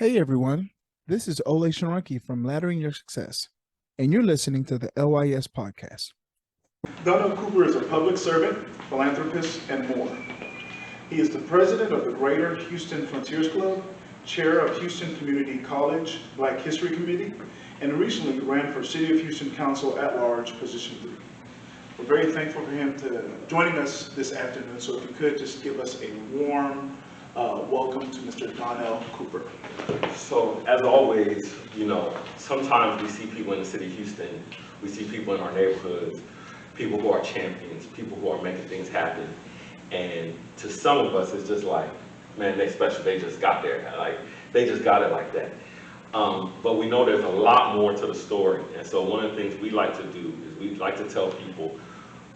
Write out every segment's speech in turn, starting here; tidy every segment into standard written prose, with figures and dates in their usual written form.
Hey everyone, this is Olay from Laddering Your Success, and you're listening to the LYS podcast. Donell Cooper is a public servant, philanthropist, and more. He is the president of the Greater Houston Frontiers Club, chair of Houston Community College Black History Committee, and recently ran for City of Houston Council at Large, position 3. We're very thankful for him joining us this afternoon, so if you could just give us a warm welcome to Mr. Donell Cooper. So, as always, sometimes we see people in the city of Houston, we see people in our neighborhoods, people who are champions, people who are making things happen. And to some of us, it's just like, man, they special, they just got there. Like, they just got it like that. But we know there's a lot more to the story. And so one of the things we like to do is we like to tell people,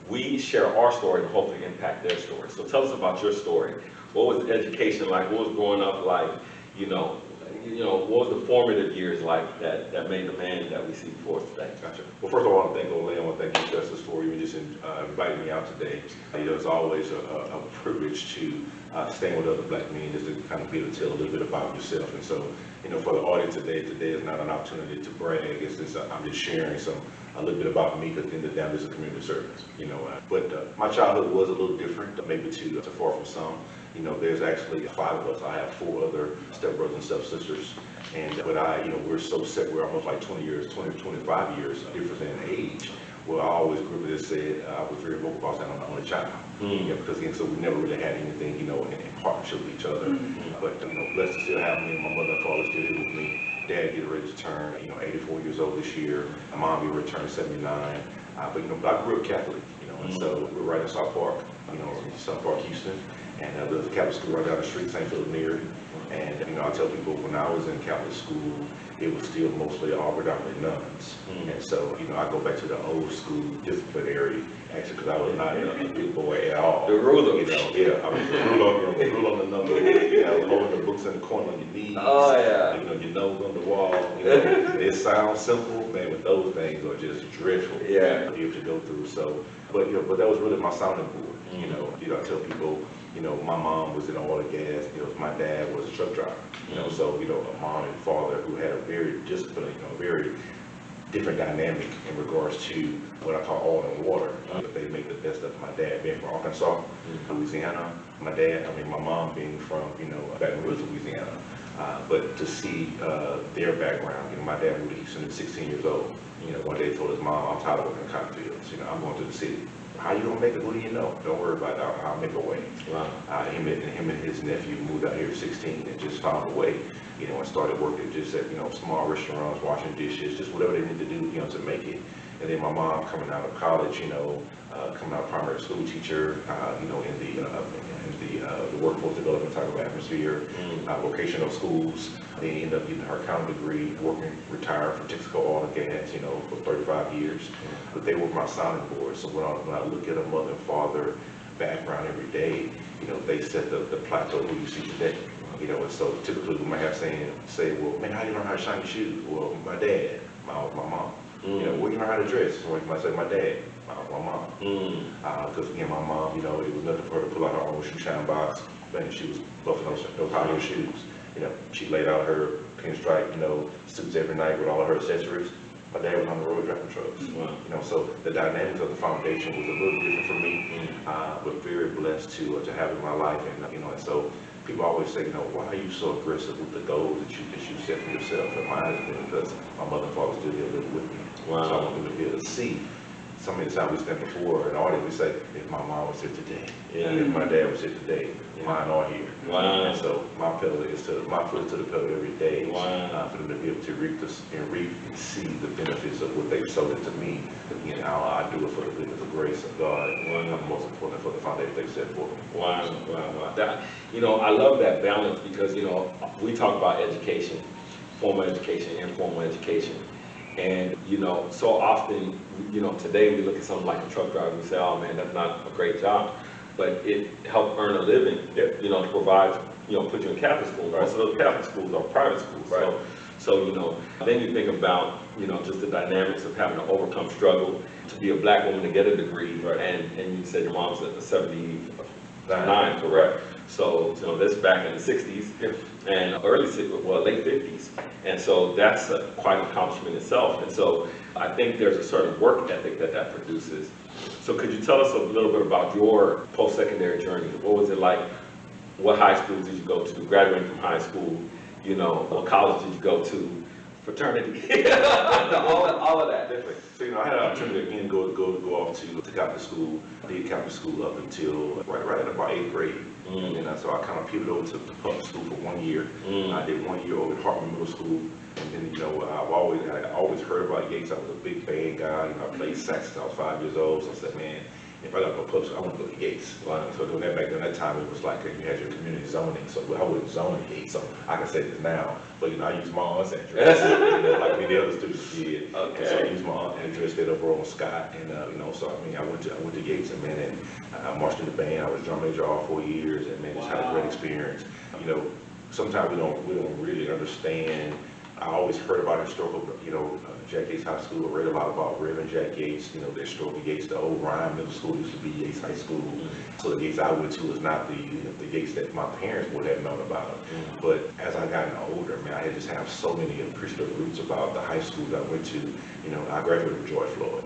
we share our story to hopefully impact their story. So tell us about your story. What was education like? What was growing up like? What was the formative years like that made the man that we see before us today? Gotcha. Well, first of all, I want to thank Olay. I want to thank you, Festus, for even just inviting me out today. It's always a privilege to stand with other black men, just to kind of be able to tell a little bit about yourself. And so, for the audience today is not an opportunity to brag. It's just, I'm just sharing a little bit about me, because at the end of the day, I'm just a community servant. But my childhood was a little different, maybe too far from some. There's actually 5 of us. I have 4 other stepbrothers and stepsisters, but we're so set. We're almost like 20 to 25 years difference in age. Well, I always grew up with this, said I was very vocal about saying I'm the only child. Because again, so we never really had anything, in partnership with each other. But blessed to still have me, and my mother and father still here with me. Dad getting ready to turn, 84 years old this year. My mom will return 79. But I grew up Catholic, and so we're right in South Park, South Park, Houston. And there's a Catholic school right down the street, St. Philip Neri. And I tell people, when I was in Catholic school, it was still mostly all predominantly nuns. And so, I go back to the old school disciplinary, actually, because I was not a big boy at all. The ruler. Yeah, I mean, rule on the number, holding the books in the corner on your knees. Oh, yeah. Your nose on the wall. It sounds simple, man, but those things are just dreadful. Yeah. You have to go through. So, but that was really my sounding board. I tell people, my mom was in oil and gas. My dad was a truck driver. So a mom and father who had a very disciplined, very different dynamic in regards to what I call oil and water. They make the best of my dad being from Arkansas, Louisiana. My mom being from Baton Rouge, Louisiana. But to see their background, my dad moved to Houston at 16 years old. One day he told his mom, I'm tired of working in cotton fields. I'm going to the city. How you gonna make it? Who do you know? Don't worry about it. I'll make a way. Wow. Him and his nephew moved out here at 16 and just found a way, and started working just at, small restaurants, washing dishes, just whatever they need to do, to make it. And then my mom coming out of college, coming out primary school teacher, in the workforce development type of atmosphere, vocational schools. Then ended up getting her accounting degree, retired from Texaco Oil and Gas, for 35 years. But they were my sounding board. So when I look at a mother and father background every day, they set the plateau who you see today. And so typically we might have say, well, man, how do you learn how to shine your shoes? Well, my dad, my mom. Where you learn how to dress? So you might say, my dad, my mom. Because again, my mom, it was nothing for her to pull out her own shoe shine box. Man, she was buffing those high heel shoes. She laid out her pinstripe, suits every night with all of her accessories. My dad was on the road driving trucks. Wow. So the dynamics of the foundation was a little different for me, but very blessed to have in my life. And so people always say, why are you so aggressive with the goals that you set for yourself? And mine has been because my mother and father still here living with me. Wow. So I want them to be able to see. So many times we stand before an audience, we say, if my mom was here today, and if my dad was here today, mine are here. Wow. And so my foot is to the pedal every day. Wow. For them to be able to reap and see the benefits of what they've sown into me. Again, how I do it for the goodness of grace of God. And most important for the foundation they set for me. Wow. That, I love that balance because, we talk about education, formal education, informal education. And, so often, today we look at something like a truck driver and we say, oh man, that's not a great job. But it helped earn a living, to provide, put you in Catholic school. Right? So those Catholic schools are private schools. Right. So then you think about, just the dynamics of having to overcome struggle, to be a black woman to get a degree. Right. And you said your mom's a 9, correct. So, that's back in the 60s and late 50s. And so that's quite an accomplishment itself. And so I think there's a certain work ethic that produces. So could you tell us a little bit about your post-secondary journey? What was it like? What high school did you go to? Graduating from high school, what college did you go to? Fraternity, all of that. Definitely. So, I had an opportunity again to go off to Catholic school. I did Catholic school up until right at about 8th grade. And then so I kind of pivoted over to public school for 1 year. I did 1 year over at Hartman Middle School. And then, I've always heard about Yates. I was a big band guy. I played sax since I was 5 years old. So I said, man, if I got to go public school, I want to go to Yates. So doing that back during that time, it was like you had your community zoning. So I wouldn't zone Yates. So I can say this now, but I use my aunt's address, like many other students did. Okay. So I used my aunt's address there over on Scott, and so I went to Yates, and man, and I marched in the band. I was drum major all 4 years, and man, just had a great experience. Sometimes we don't really understand. I always heard about historical, Jack Yates High School. I read a lot about Reverend Jack Yates, the historical Yates. The old Ryan Middle School used to be Yates High School. So the Yates I went to was not the Yates that my parents would have known about. But as I gotten older, man, I just have so many appreciative roots about the high school that I went to. I graduated with George Floyd.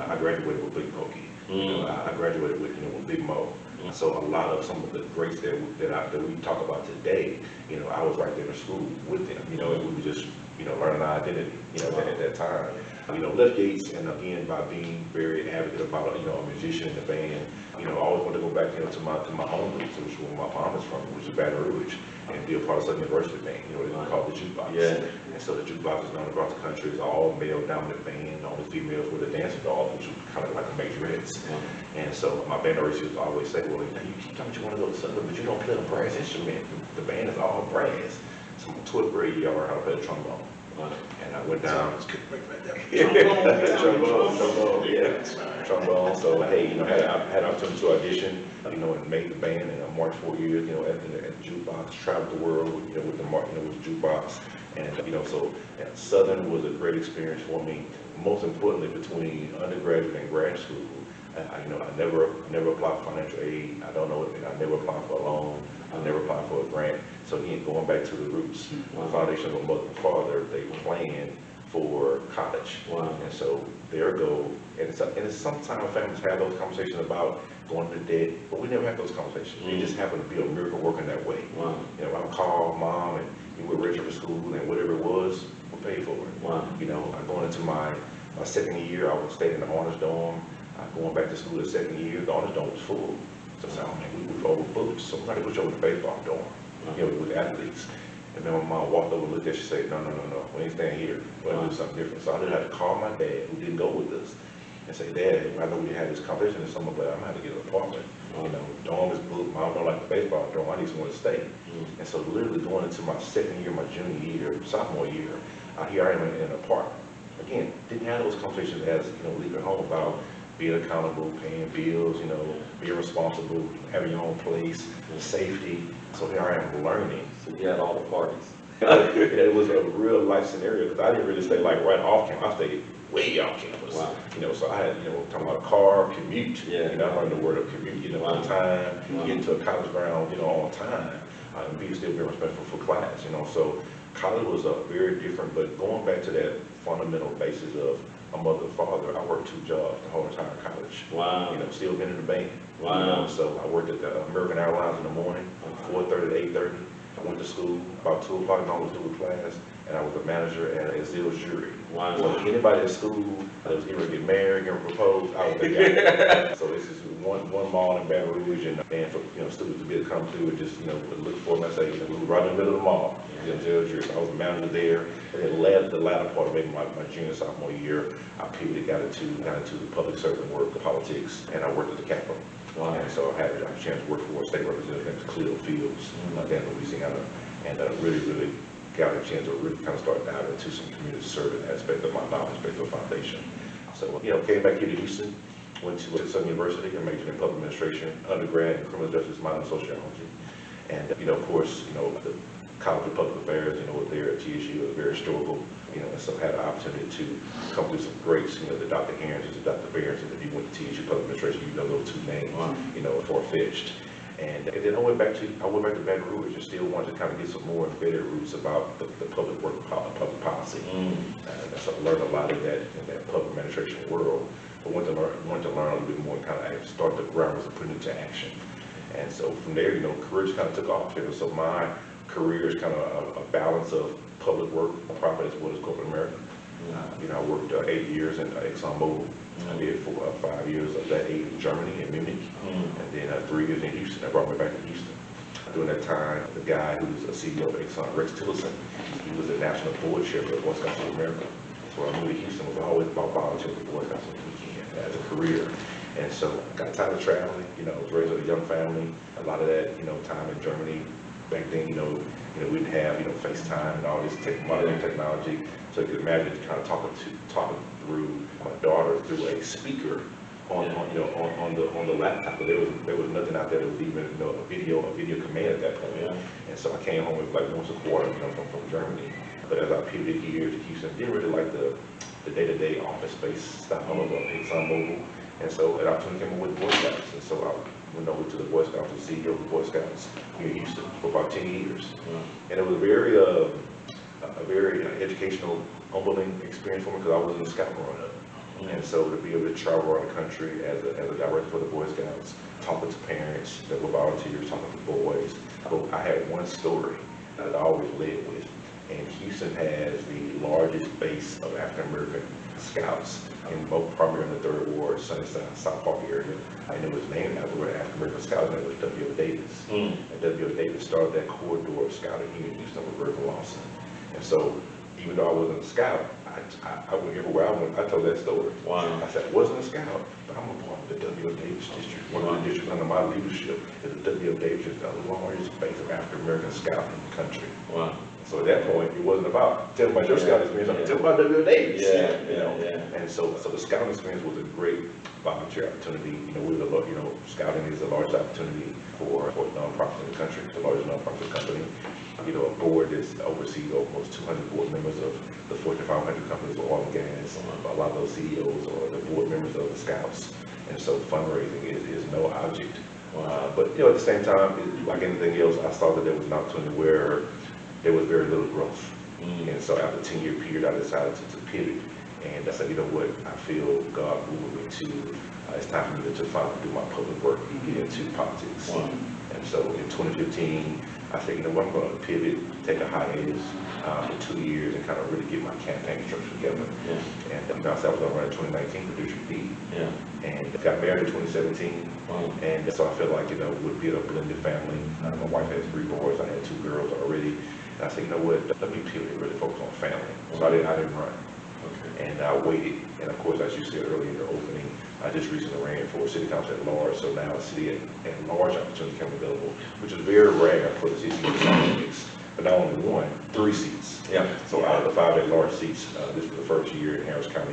I graduated with Big Pokey. I graduated with Big Mo. So a lot of some of the greats that we talk about today, I was right there in school with them, and we were just, learning our identity, at that time. Left Yates, and again, by being very advocate about, a musician in the band, I always wanted to go back, to my home roots, which is where my mom is from, which is Baton Rouge, and be a part of Southern University band, they call it the jukebox. Yeah. And so the jukebox is known across the country. It's all male dominant band. All the females were the dancing dolls, which was kind of like the majorettes. And so my band used to always say, well, you keep telling me you want to go to Southern, but you don't play a brass instrument. The band is all brass. So in 12th grade year, I learned how to play the trombone. And I went down. Trombone. So hey, had an opportunity to audition, and made the band, and I marched 4 years, at the jukebox, traveled the world, with the jukebox, and so Southern was a great experience for me. Most importantly, between undergraduate and grad school, I never applied for financial aid. I don't know it. I never applied for a loan. I never applied for a grant. So again, going back to the roots, the foundation of my mother and father, they planned for college. And so their goal, and sometimes families have those conversations about going to debt, but we never had those conversations. It just happened to be a miracle working that way. I would call mom, and you were rich for school, and whatever it was, we paid for it. Going into my second year, I was staying in the honors dorm. Going back to school the second year, the honors dorm was full. So I said, oh man, we were overbooked. So we're going to put you over the baseball dorm, with athletes. And then my mom walked over and looked at us, she said, no, we ain't staying here. We're going to do something different. So I did have to call my dad, who didn't go with us, and say, Dad, I know we had this conversation this summer, but I'm going to have to get an apartment. Dorm is booked. Mom don't like the baseball dorm. I need somewhere to stay. And so literally going into my second year, my junior year, sophomore year, here I am in an apartment. Again, didn't have those conversations as, leaving home about being accountable, paying bills, being responsible, having your own place, safety. So here I am learning. So you had all the parties. It was a real life scenario, because I didn't really stay right off campus. I stayed way off campus. So I had, talking about a car, commute. I learned the word of commute, on time, getting to a college ground, on time, and being still very respectful for class, So college was very different, but going back to that fundamental basis of my mother and father, I worked 2 jobs the whole entire college. Still been in the bank. So I worked at the American Airlines in the morning, 4:30 to 8:30. I went to school about 2 o'clock, and I was doing class, and I was a manager at Azil's Jury. So anybody at school that was either get married, get proposed, I was that guy. So this is one mall in Baton Rouge, and for students to be able to come through and just look for them. I say we were right in the middle of the mall. Azil's Jury. So I was a manager there, and then the latter part of maybe my junior sophomore year, I pivoted, got into the public service work, politics, and I worked at the Capitol. And so I had a chance to work for a state representative named Cleo Fields down in Louisiana, and really got a chance to really kind of start diving into some community service aspect of my knowledge based on foundation. So, came back here to Houston, went to Southern University, and majored in public administration, undergrad in criminal justice, minor in sociology. And, of course, the College of Public Affairs, there at TSU was very historical, and so had an opportunity to come through some greats, the Dr. Harringtons and Dr. Barrington. If you went to TSU Public Administration, those 2 names, far-fetched. And then I went back to Baton Rouge and still wanted to kind of get some more embedded roots about the public work, public policy. So I learned a lot in that public administration world, but wanted to learn a little bit more and kind of start the groundwork and put it into action. And so from there, career just kind of took off. So my career is kind of a balance of public work, profit, as well as corporate America. I worked 8 years in ExxonMobil. I did 5 years of that 8 in Germany and Munich, and then 3 years in Houston. That brought me back to Houston. During that time, the guy who was a CEO of Exxon, Rex Tillerson, he was the national board chair for the Boy Scouts of America. So I moved to Houston, was always about volunteering for the Boy Scouts on the weekend as a career. And so I got tired of traveling. Was raised with a young family. A lot of that, time in Germany. Back then, we didn't have, FaceTime and all this modern technology. So you can imagine kind of talking through my daughter through a speaker on the laptop. But there was nothing out there that was even a video command at that point. And so I came home with like once a quarter, from Germany. But as I pivoted here to Houston, didn't really like the day-to-day office space style of ExxonMobil. And so an opportunity came up with Boy Scouts. And so I went over to the Boy Scouts, the CEO of the Boy Scouts here in Houston for about 10 years. And it was a very educational, humbling experience for me because I wasn't a scout growing up. And so to be able to travel around the country as a director for the Boy Scouts, talking to parents that were volunteers, talking to boys. But I had one story that I always led with. And Houston has the largest base of African American scouts primarily in the 3rd Ward, Sunnyside, South Park area. And it was named after an African American scout named W.O. Davis. And W.O. Davis started that corridor of scouting here in Houston with Virgil Lawson. And so even though I wasn't a scout, I went everywhere I went. I told that story. Wow. I said, I wasn't a scout, but I'm a part of the W.O. Davis district. One of the districts under my leadership is the W.O. Davis district, the largest base of African American scouts in the country. Wow. So at that point, it wasn't about telling about your scout experience, tell about W.O. Davis. And so the scouting experience was a great volunteer opportunity. Scouting is the largest opportunity for nonprofits in the country, the largest nonprofit company. A board that oversees almost 200 board members of the Fortune 500 companies of oil and gas. A lot of those CEOs are the board members of the Scouts. And so fundraising is no object. But at the same time, like anything else, I saw that there was an opportunity where there was very little growth. And so after a 10-year period, I decided to pivot. And I said, you know what, I feel God moving me to, it's time for me to finally do my public work and get into politics. And so in 2015, I said, you know what, I'm going to pivot, take a hiatus for 2 years and kind of really get my campaign structure together. And I said I was going to run in 2019 for District B. And got married in 2017. And so I felt like, would be a blended family. My wife had 3 boys, I had 2 girls already. And I said, you know what, let me pivot and really focus on family. So I didn't run. And I waited, and of course, as you said earlier in the opening, I just recently ran for city council at large, so now a city at large opportunity became available, which is very rare for the city mix, but not only 1, 3 seats. So out of the 5 at large seats, this was the first year in Harris County,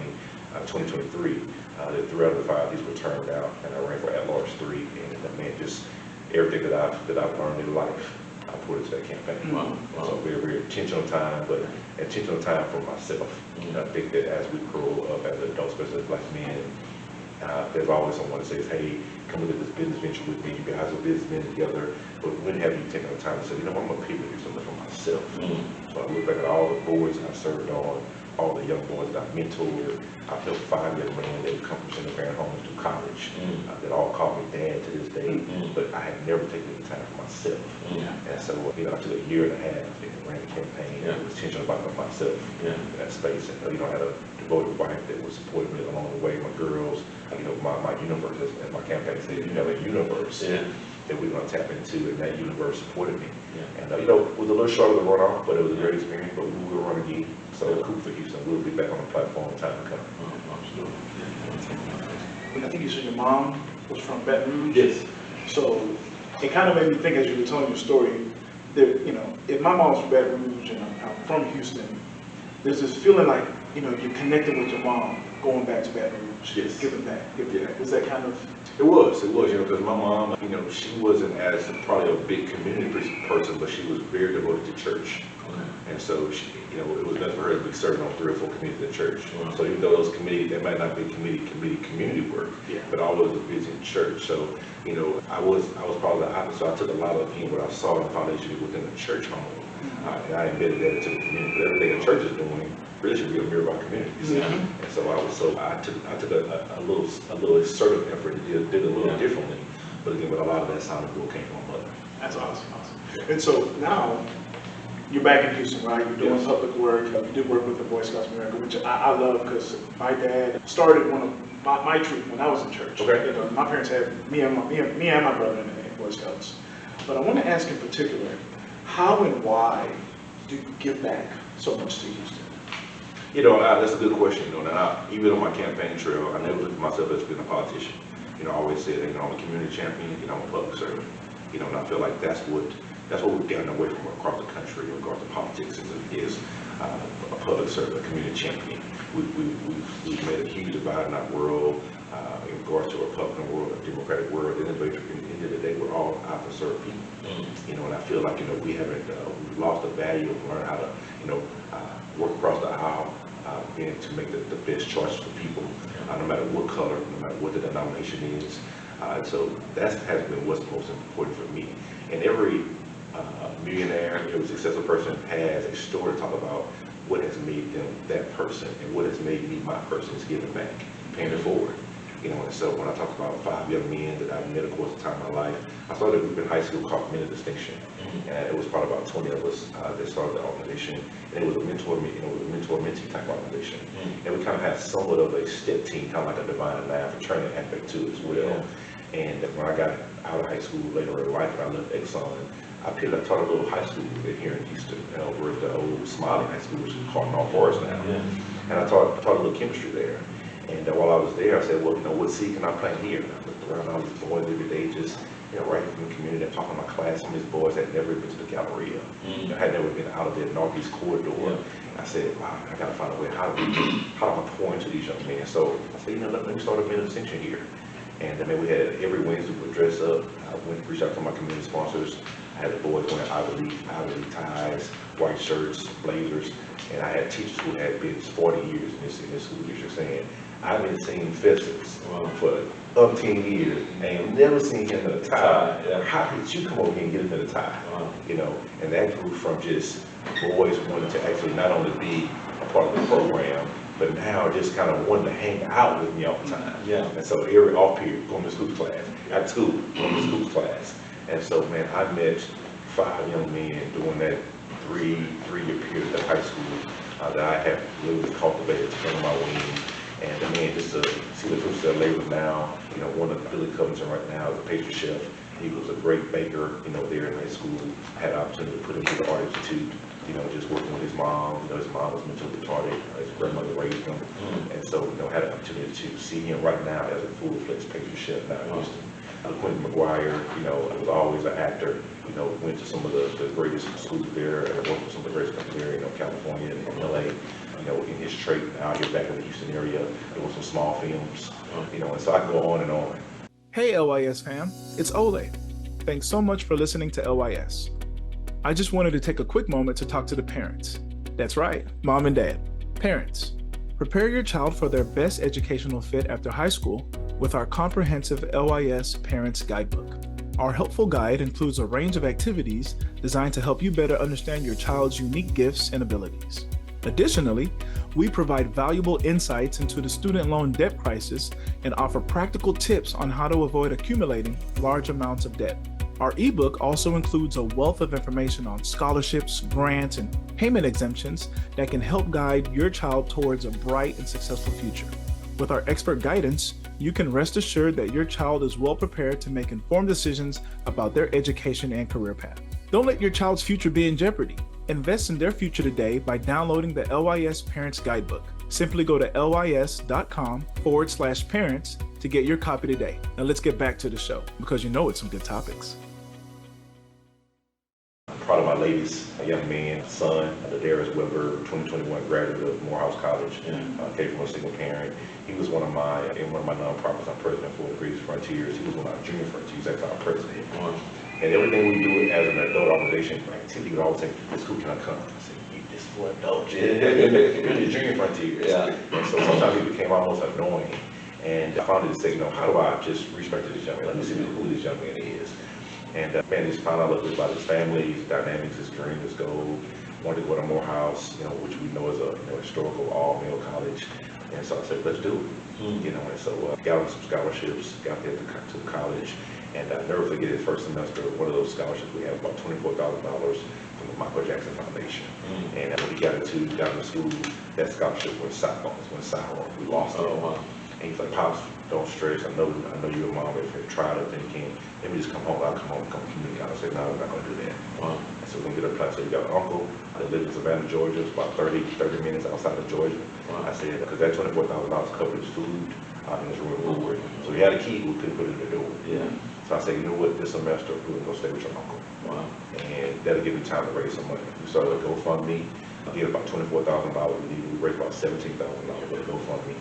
2023, the 3 out of the 5, these were turned out, and I ran for at large 3, and man, just everything that I've learned in life, I put into that campaign. So very, very intentional time, but intentional time for myself. I think that as we grow up as adults, especially as Black men, there's always someone that says, hey, come look at this business venture with me. You guys are businessmen together. But when have you taken the time to say, I'm going to pivot and do something for myself? So I look back at all the boards I've served on, all the young boys that I've mentored. I've helped 5 young men that have come from single parent homes to college that all call me dad to this day, but I had never taken any time for myself. And so, I took a year and a half and ran the campaign. It was intentional about myself in that space. And, I had a devoted wife that was supporting me along the way. My girls, my universe, as my campaign said, you have a universe that we're going to tap into, and that universe supported me. And, it was a little short of the runoff, but it was a great experience, but we will run again. So Cooper for Houston, we'll be back on the platform time to come. I think you said your mom was from Baton Rouge. Yes. So it kind of made me think as you were telling your story that, if my mom's from Baton Rouge and I'm from Houston, there's this feeling like, you're connected with your mom going back to Baton Rouge. Yes. Giving back. Was that kind of It was, because my mom, she wasn't as probably a big community person, but she was very devoted to church. Okay. And so she, it was nothing for her to be serving on 3 or 4 committees at church. So even though those committees, they might not be community work, but always was busy in church. So, I was probably the opposite. So I took a lot of, what I saw in the foundation within the church home, and I embedded that into the community. But everything the church is doing really should be a mirror of our communities. And so I took a little assertive effort and did a little differently. But again, a lot of that sound of came from my mother. That's awesome. And so now, you're back in Houston, right? You're doing public work. You did work with the Boy Scouts of America, which I love because my dad started one of my troop when I was in church. Okay. My parents had me and my brother in the Boy Scouts. But I want to ask in particular, how and why do you give back so much to Houston? That's a good question. And even on my campaign trail, I never looked at myself as being a politician. I always said, I'm a community champion. I'm a public servant. And I feel like that's what we've gotten away from across the country in regards to politics is a public servant, a community champion. We've made a huge divide in our world in regards to a Republican world, a Democratic world. At the end of the day, we're all out to serve people. And I feel like we haven't we've lost the value of learning how to work across the aisle. And to make the best choice for people, no matter what color, no matter what the denomination is. So that has been what's most important for me. And every millionaire, every successful person has a story to talk about what has made them that person and what has made me my person is giving back, paying it forward. And so when I talk about 5 young men that I've met across the time of my life, I started a group in high school called Men of Distinction. And it was probably about 20 of us that started the organization. And it was a mentor-mentee type organization. And we kind of had somewhat of a step team, kind of like a divine line for training aspect too as well. And when I got out of high school later in life, and I left Exxon, I taught a little high school here in Houston, and over at the old Smiley High School, which is called North Forest now. And I taught a little chemistry there. And while I was there, I said, well, what seed can I plant here? And I looked around all these boys every day, just right from the community. I'm talking to my class. Some of these boys had never been to the Galleria, had never been out of the Northeast Corridor. And I said, wow, I got to find a way. How do I pour into these young men? So I said, let me start a Men of Distinction here. And then we had every Wednesday we would dress up. I reached out to my community sponsors. I had the boys wearing Ivy League ties, white shirts, blazers, and I had teachers who had been 40 years in this school district saying, I've been seeing Festus for 18 years and never seen him in a tie. How did you come over here and get him in a tie? And that grew from just boys wanting to actually not only be a part of the program, but now just kind of wanting to hang out with me all the time. And so every off period, going to school class, at school, going to school class. And so, man, I met 5 young men during that three-year period of high school that I have literally cultivated under my wing. And man, just to see the fruits of their labor now, one of Billy Covington right now is a pastry chef. He was a great baker, there in high school. I had the opportunity to put him through the Art Institute, just working with his mom. His mom was mentally retarded. His grandmother raised him. And so, had an opportunity to see him right now as a full-fledged pastry chef now in Houston. Quentin McGuire, was always an actor, went to some of the greatest schools there and worked with some of the greatest companies there, California and LA, in his trade out here back in the Houston area, doing some small films, and so I can go on and on. Hey LYS fam, it's Olay. Thanks so much for listening to LYS. I just wanted to take a quick moment to talk to the parents. That's right, mom and dad. Parents, prepare your child for their best educational fit after high school with our comprehensive LYS Parents Guidebook. Our helpful guide includes a range of activities designed to help you better understand your child's unique gifts and abilities. Additionally, we provide valuable insights into the student loan debt crisis and offer practical tips on how to avoid accumulating large amounts of debt. Our ebook also includes a wealth of information on scholarships, grants, and payment exemptions that can help guide your child towards a bright and successful future. With our expert guidance, you can rest assured that your child is well prepared to make informed decisions about their education and career path. Don't let your child's future be in jeopardy. Invest in their future today by downloading the LYS Parents Guidebook. Simply go to lys.com/parents to get your copy today. Now let's get back to the show because it's some good topics. Proud of my latest young man, son, Darius Weber, 2021 graduate of Morehouse College. Came from a single parent. He was in one of my nonprofits. I'm president for the Greatest Frontiers. He was one of our junior frontiers. He's actually our president. And everything we do as an adult organization, activity, would always say, "This school can I come?" I said, "This is for adults. You're the junior frontiers." And so sometimes it became almost annoying. And I finally just said, how do I just reach back to this young man? Let me see who this young man is. And man, just found out a little bit about his family, his dynamics, his dream, his goal. Wanted to go to Morehouse, which we know is a historical all-male college. And so I said, let's do it. And so got him some scholarships, got there to the college. And I'll never forget his first semester, one of those scholarships, we had about $24,000 from the Michael Jackson Foundation. And when he got into school, that scholarship went sideways. We lost it. And he's like, "Pops, don't stress. I know you're a mom. If you tried it, then you can. Let me just come home. I'll come home and come to community." I said, "No, we're not going to do that." And so we're going to get a place. So we got an uncle that lives in Savannah, Georgia. It's about 30 minutes outside of Georgia. I said, because that $24,000 covered his food in his room and board. So he had a key, we couldn't put it in the door. So I said, you know what, this semester, we're going to go stay with your uncle. And that'll give me time to raise some money. We started a GoFundMe. We did about $24,000. We raised about $17,000 with a GoFundMe.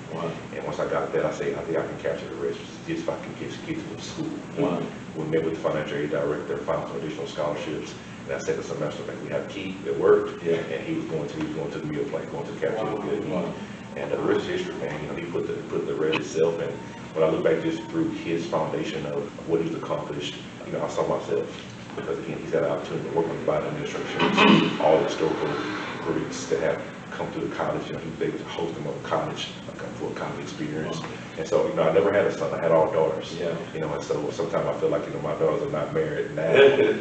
And once I got that, I said, I think I can capture the rest just if I can get to the school. We met with the financial aid director, found some additional scholarships. And I said the semester, like, we had a key, it worked. And he was going to the meal plan, going to the cafeteria. And the rest is history, man. He put the rest himself. And when I look back just through his foundation of what he's accomplished, I saw myself. Because again, he's had an opportunity to work on the Biden administration, all the historical Greeks that have come through the college. He was able to host them on college, come for a college experience. And so, I never had a son. I had all daughters. And so sometimes I feel like, my daughters are not married now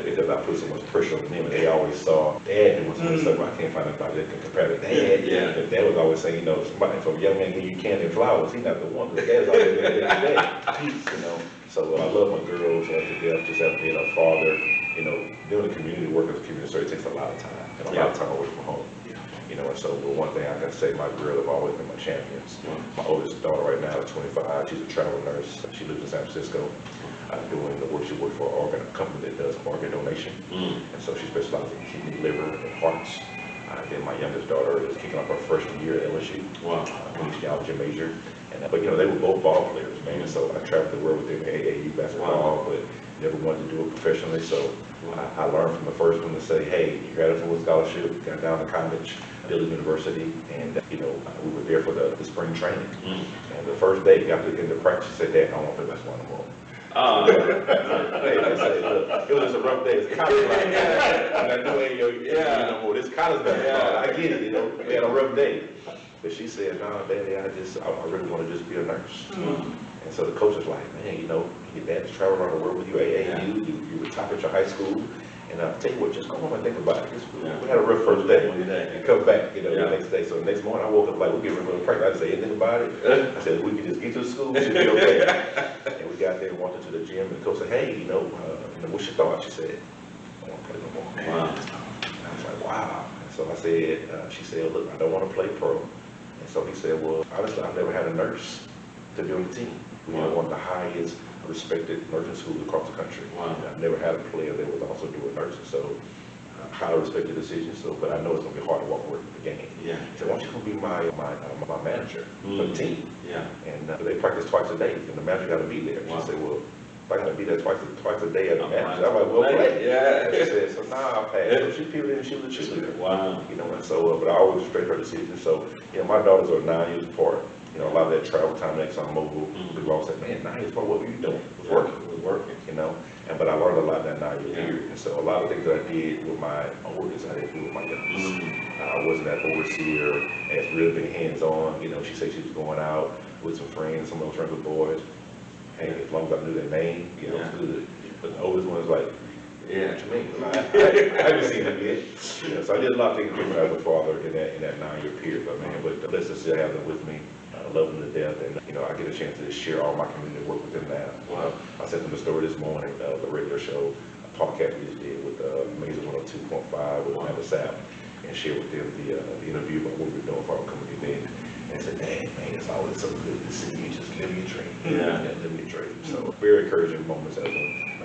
because I put so much pressure on them. And they always saw Dad doing some stuff. I can't find anybody that can compare to Dad. If Dad was always saying, somebody from a young man give you candy and flowers, he's not the one. But Dad's always been Dad. So I love my girls to death, just after being a father. Doing the community work as a community service takes a lot of time, and a lot of time away from home. And so one thing I can say, my girls have always been my champions. My oldest daughter right now is 25. She's a travel nurse. She lives in San Francisco, doing the work. She works for a company that does organ donation, and so she specializes in kidney, liver, and hearts. Then my youngest daughter is kicking off her freshman year at LSU, kinesiology major. But they were both ball players, man. So I traveled the world with them in AAU basketball, but never wanted to do it professionally. So I learned from the first one to say, hey, you got a full scholarship, got down to college, Dillon University, and we were there for the spring training. And the first day after getting to practice, she said, "Dad, I don't want to play basketball no more." It was just a rough day. It's college basketball. And I knew, no more. This college basketball. I get it. We had a rough day. But she said, "No, Daddy, I really want to just be a nurse." And so the coach was like, "Man, your dad is traveling around the world with you, AAU, you were top at your high school. And I'll tell you what, just go home and think about it. We had a rough first day and come back, the next day. So the next morning I woke up like, we'll get ready for the practice. I didn't say anything about it. I said, we can just get to the school, it should be okay. And we got there and walked into the gym, and the coach said, "Hey, what's your thought?" She said, "I don't want to play no more." Wow. And I was like, wow. And so I said, she said, "Look, I don't want to play pro." And so he said, "Well, honestly, I've never had a nurse to be on the team. We had one of the highest respected nursing schools across the country. I've never had a player that was also doing nursing, so I highly respect the decision. So, but I know it's going to be hard to walk away from the game." He said, "Why don't you come be my manager for the team?" And they practice twice a day, and the manager got to be there. She said, "Well, if I got to be there twice a day as a manager, I'm like, well, play." And she said, "So I'll pass." So she peeled in and she was a cheerleader. And so, but I always respect her decision. So, my daughters are 9 years apart. A lot of that travel time, ExxonMobil, people always say, "Man, 9 years apart, what were you doing?" It was working. But I learned a lot that 9 year period. And so a lot of things that I did with my oldest, I didn't do with my youngest. I wasn't that overseer and really being hands-on. She said she was going out with some friends, some of those younger boys. Hey, as long as I knew their name, it was good. But the oldest one was like, what you mean? I haven't seen them yet. So I did a lot of things different as a father in that 9 year period. But let's just still have them with me. I love them to death, and I get a chance to share all my community work with them now. I sent them a story this morning, the radio show, a podcast we just did with Amazing 102.5 with Amanda Sapp, and share with them the interview about what we're doing for our coming event. And I said, "Dang, man, it's always so good to see you just live your dream." Live your dream. So very encouraging moments as a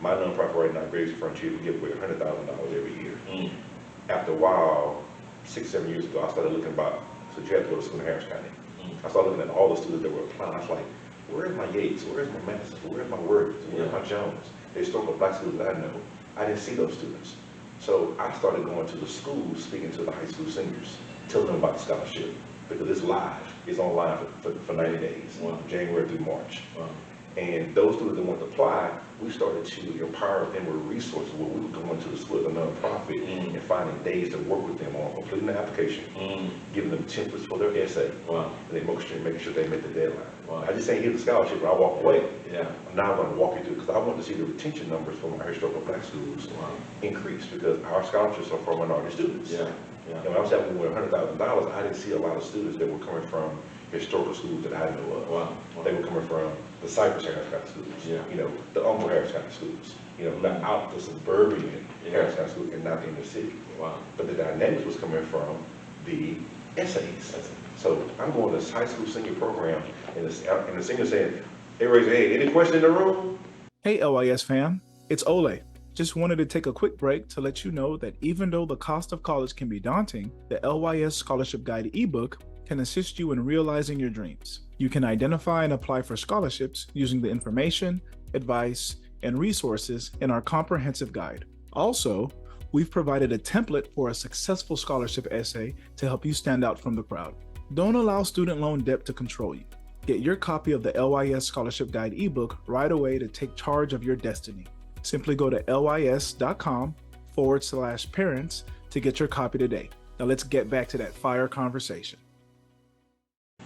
My nonprofit right now, Greatest Frontier, we give away $100,000 every year. After a while, 6, 7 years ago, I started looking about, so you had to go to school in Harris County. I started looking at all the students that were applying. I was like, where's my Yates? Where's my Madison? Where's my Worthington? Where's my Jones? The historical black students that I know. I didn't see those students. So I started going to the schools, speaking to the high school seniors, telling them about the scholarship, because it's live. It's online for 90 days, January through March. And those students that want to apply, we started to empower them with resources where we would go into the school as a nonprofit and finding days to work with them on completing the application, giving them templates for their essay, and then making sure they met the deadline. I just ain't hear the scholarship, but I walk away. I'm now going to walk you through, because I want to see the retention numbers from our historical black schools increase, because our scholarships are for minority students. And when I was having $100,000, I didn't see a lot of students that were coming from historical schools that I know of. They were coming from the Cypress Harris County schools, the Uncle Harris County schools, not out the suburban Harris County schools and not the inner city. But the dynamics was coming from the essays. So I'm going to this high school senior program, and the senior said, "Hey, raise your hand. Any question in the room?" Hey LYS fam, it's Olay. Just wanted to take a quick break to let you know that even though the cost of college can be daunting, the LYS Scholarship Guide ebook can assist you in realizing your dreams. You can identify and apply for scholarships using the information, advice, and resources in our comprehensive guide. Also, we've provided a template for a successful scholarship essay to help you stand out from the crowd. Don't allow student loan debt to control you. Get your copy of the LYS Scholarship Guide ebook right away to take charge of your destiny. Simply go to lys.com/parents to get your copy today. Now let's get back to that fire conversation.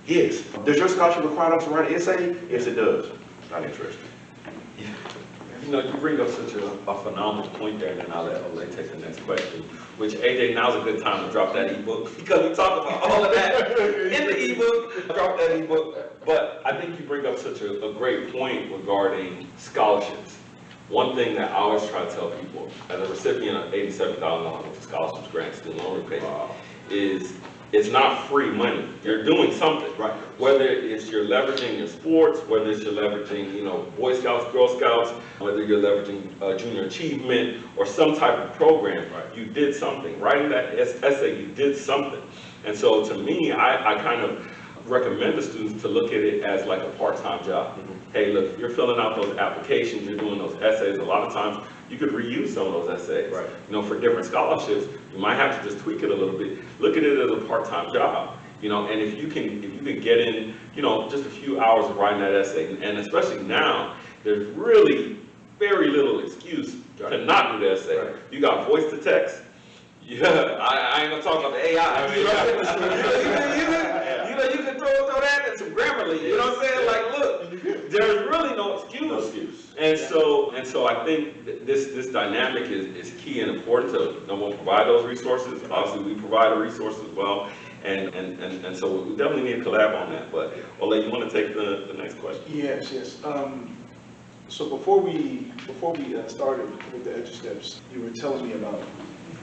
Yes. Does your scholarship require us to write an essay? Yes, it does. Not interested. You bring up such a phenomenal point there, and then I'll let Olay take the next question, which, AJ, now's a good time to drop that ebook, because we talk about all of that in the ebook. Drop that ebook. But I think you bring up such a great point regarding scholarships. One thing that I always try to tell people, as a recipient of $87,000 worth of scholarships, grants, student loan repayment, is it's not free money. You're doing something, right? Whether it's you're leveraging your sports, whether it's you're leveraging, Boy Scouts, Girl Scouts, whether you're leveraging junior achievement or some type of program, you did something. Writing that essay, you did something. And so to me, I kind of recommend the students to look at it as like a part-time job. Hey, look, you're filling out those applications, you're doing those essays. A lot of times you could reuse some of those essays. For different scholarships, you might have to just tweak it a little bit. Look at it as a part-time job. And if you can get in, just a few hours of writing that essay, and especially now, there's really very little excuse to not do the essay. You got voice to text. I ain't gonna talk about the AI. You can throw that in some Grammarly. You know what I'm saying? Like, look, there's really no excuse. And so I think this dynamic is key and important to number one, provide those resources. Obviously, we provide a resource as well, and so we definitely need to collab on that. But Olay, you want to take the next question? Yes. So before we started with the Edu-Steps, you were telling me about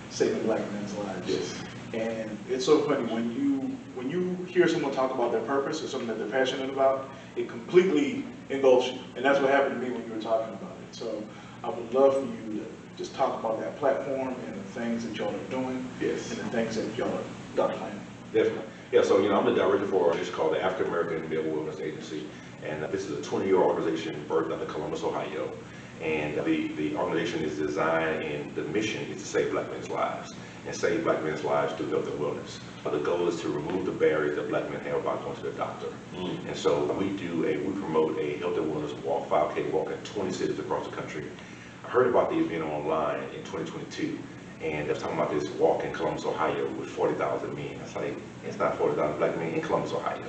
saving black men's lives. Yes. And it's so funny when you hear someone talk about their purpose or something that they're passionate about, it completely engulfs you. And that's what happened to me when you were talking about it. So I would love for you to just talk about that platform and the things that y'all are doing, and the things that y'all got planned. Definitely. Yeah, so I'm the director for it's called the African American Male Wellness Agency, and this is a 20-year organization birthed out of Columbus, Ohio. And the organization is designed, and the mission is to save black men's lives, and save black men's lives through health and wellness. The goal is to remove the barriers that black men have about going to their doctor. And so we promote a health and wellness walk, 5K walk in 20 cities across the country. I heard about the event online in 2022, and they're talking about this walk in Columbus, Ohio with 40,000 men. I was like, it's not 40,000 black men in Columbus, Ohio.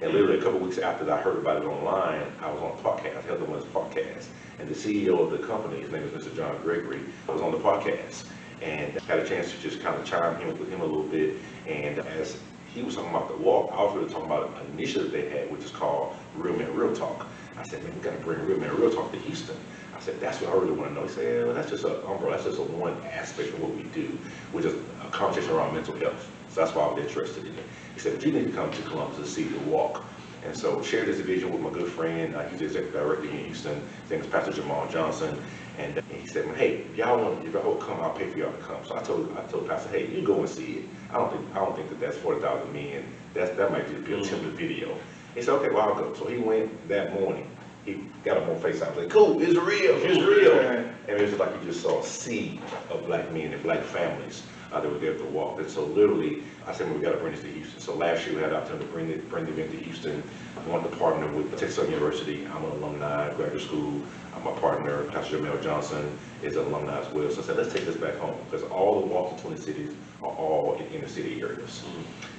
And literally a couple weeks after I heard about it online, I was on a podcast, Health and Wellness podcast. And the CEO of the company, his name is Mr. John Gregory, was on the podcast. And had a chance to just kind of chime in with him a little bit. And as he was talking about the walk, I was really talking about an initiative they had, which is called Real Men Real Talk. I said, man, we got to bring Real Men Real Talk to Houston. I said, that's what I really want to know. He said, yeah, well, that's just a umbrella. That's just a one aspect of what we do, which is a conversation around mental health. So that's why I was interested in it. He said, but you need to come to Columbus to see the walk. And so shared this vision with my good friend, he's the executive director here in Houston. His name is Pastor Jamal Johnson. And he said, hey, if y'all would come, I'll pay for y'all to come. So I told Pastor, hey, you go and see it. I don't think that that's 40,000 men. That might just be a template video. He said, okay, well, I'll go. So he went that morning. He got up on FaceTime and said, cool, it's real, it's real. And it was just like you just saw a sea of black men and black families that were there to walk. And so literally, I said, well, we got to bring this to Houston. So last year we had the opportunity to bring the event to Houston. I wanted to partner with Texas Southern University. I'm an alumni, graduate school. My partner, Pastor Donell Johnson, is an alumni as well. So I said, let's take this back home, because all the walks in 20 cities are all in inner city areas.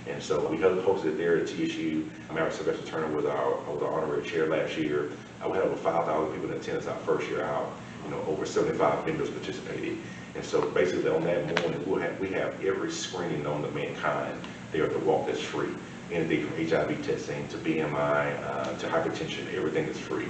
And so we hosted it there at TSU. Mary Sylvester Turner was our honorary chair last year. We had over 5,000 people in attendance our first year out. Over 75 vendors participated. And so basically on that morning, we have every screening known to mankind there at the walk that's free. Anything from HIV testing to BMI to hypertension, everything is free.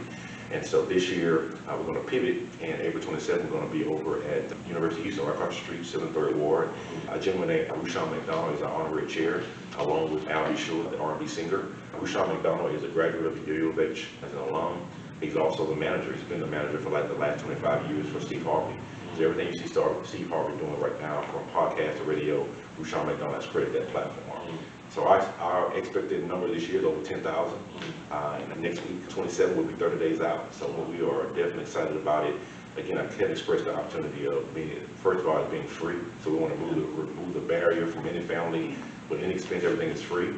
And so this year, we're going to pivot, and April 27th, we're going to be over at the University of Houston, right across the street, 7th 3rd Ward. A gentleman named Rushion McDonald is our honorary chair, along with Al Shore, the R&B singer. Rushion McDonald is a graduate of UH as an alum. He's also the manager. He's been the manager for like the last 25 years for Steve Harvey. So everything you see Steve Harvey doing right now, from podcast to radio, Rushion McDonald has created that platform. So our expected number this year is over 10,000. And next week, 27, will be 30 days out. So we are definitely excited about it. Again, I can't express the opportunity of being, first of all, it's being free. So we want to remove the barrier from any family with any expense. Everything is free.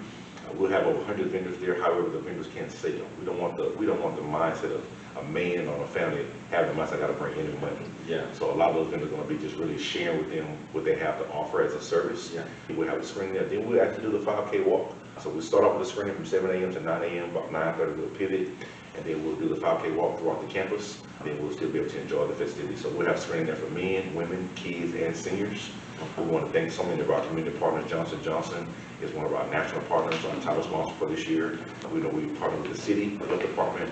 We'll have over 100 vendors there. However, the vendors can't sell. We don't want the mindset of a man or a family having the mindset, I got to bring in money. Yeah. So a lot of those vendors are going to be just really sharing with them what they have to offer as a service. Yeah. We'll have a screening there. Then we'll actually do the 5K walk. So we'll start off with the screening from 7 a.m. to 9 a.m. About 9:30 we'll pivot, and then we'll do the 5K walk throughout the campus. Then we'll still be able to enjoy the festivities. So we'll have screening there for men, women, kids, and seniors. We want to thank so many of our community partners. Johnson & Johnson is one of our national partners, our title sponsor for this year. We know we partner with the city, the health department,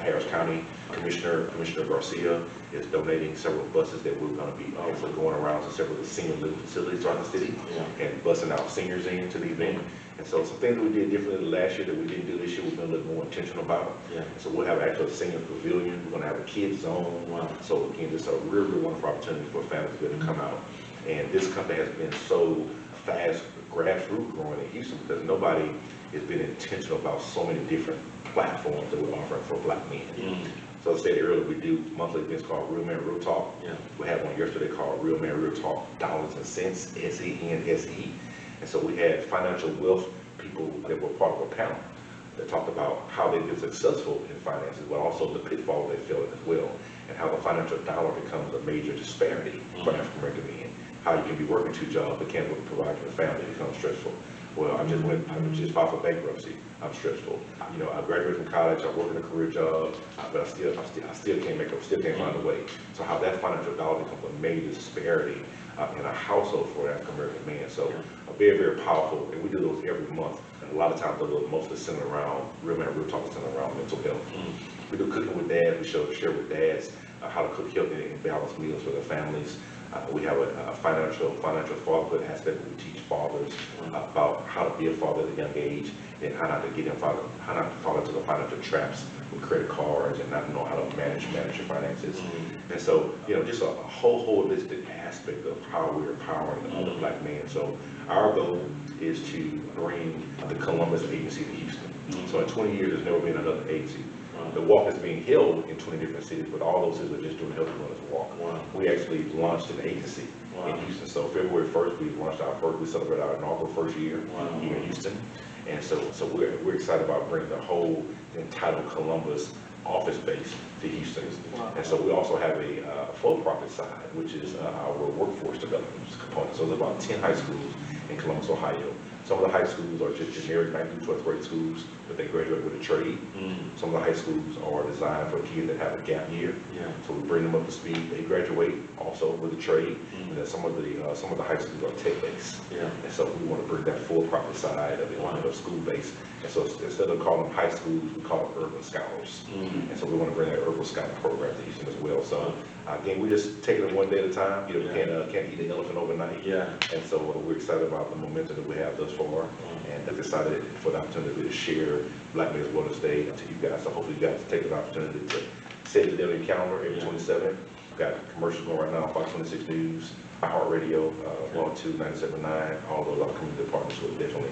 Harris County Commissioner Garcia is donating several buses that we're going to be actually going around to several of the senior living facilities throughout the city and busing out seniors into the event. And so some things that we did differently last year that we didn't do this year, we've been a little more intentional about. Yeah. So we'll have actually a senior pavilion. We're going to have a kids zone. Wow. So again, just a real wonderful opportunity for families to be able to come out. And this company has been so fast grassroots growing in Houston because nobody has been intentional about so many different platforms that we're offering for black men. So as I said earlier, we do monthly events called Real Man Real Talk. Yeah. We had one yesterday called Real Man Real Talk Dollars and Cents, SENSE. And so we had financial wealth people that were part of a panel that talked about how they've been successful in finances, but also the pitfalls they fell in as well, and how the financial dollar becomes a major disparity for African American men. How you can be working 2 jobs but can't provide for the family becomes stressful. Well, I just filed for bankruptcy. I'm stressful. I graduated from college. I work in a career job, but I still can't find a way. So how that financial dollar becomes a major disparity in a household for an African American man. So very, very powerful, and we do those every month. And a lot of times those are mostly centered around Real Man Real Talk, centered around mental health. We do cooking with dads. We share with dads how to cook healthy and balanced meals for their families. We have a financial fatherhood aspect where we teach fathers about how to be a father at a young age, and how not to fall into the financial traps with credit cards and not know how to manage your finances. And so, just a whole holistic aspect of how we're empowering other black men. So our goal is to bring the Columbus agency to Houston. So in 20 years, there's never been another agency. The walk is being held in 20 different cities, but all those cities are just doing Healthy Wellness Walk. Wow. We actually launched an agency in Houston. So February 1st, we celebrated our inaugural first year here in Houston. And so we're excited about bringing the whole entitled Columbus office base to Houston. Wow. And so we also have a for-profit side, which is our workforce development component. So there's about 10 high schools in Columbus, Ohio. Some of the high schools are just generic 9th through 12th grade schools, but they graduate with a trade. Some of the high schools are designed for kids that have a gap year. Yeah. So we bring them up to speed. They graduate also with a trade. And then some of the high schools are tech-based. Yeah. And so we want to bring that full-profit side of it, school-based. And so instead of calling them high schools, we call them urban scholars. And so we want to bring that urban scholar program to Houston as well. So again, we're just taking it one day at a time. We can't eat an elephant overnight. Yeah. And so we're excited about the momentum that we have thus far. far. And I decided for the opportunity to share Black Men's Wellness Day to you guys. So hopefully you guys take an opportunity to set it down in your calendar every 27th. We've got commercials going right now on Fox 26 News, iHeartRadio, 102, 97.9, all those other community partners will definitely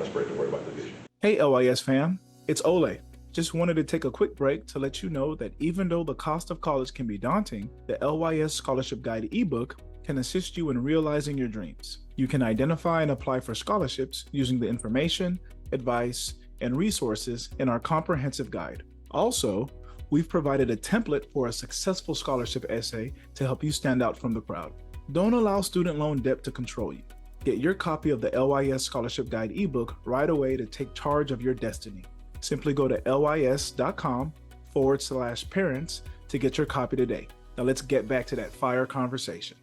spread the word about the vision. Hey LYS fam, it's Olay. Just wanted to take a quick break to let you know that even though the cost of college can be daunting, the LYS Scholarship Guide ebook can assist you in realizing your dreams. You can identify and apply for scholarships using the information, advice, and resources in our comprehensive guide. Also, we've provided a template for a successful scholarship essay to help you stand out from the crowd. Don't allow student loan debt to control you. Get your copy of the LYS Scholarship Guide ebook right away to take charge of your destiny. Simply go to lys.com/parents to get your copy today. Now let's get back to that fire conversation.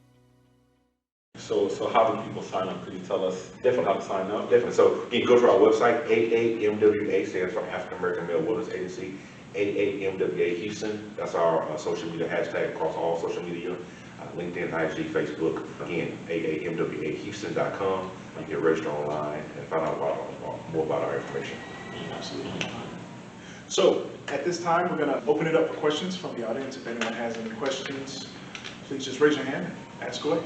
So how do people sign up? Could you tell us Definitely. how to sign up? Definitely. So you can go to our website, AAMWA stands for African American Male Wellness Agency, AAMWA Houston. That's our social media hashtag across all social media, LinkedIn, IG, Facebook. Again, AAMWAHouston.com. You can register online and find out more about our information. Absolutely. So at this time, we're going to open it up for questions from the audience. If anyone has any questions, please just raise your hand and ask away.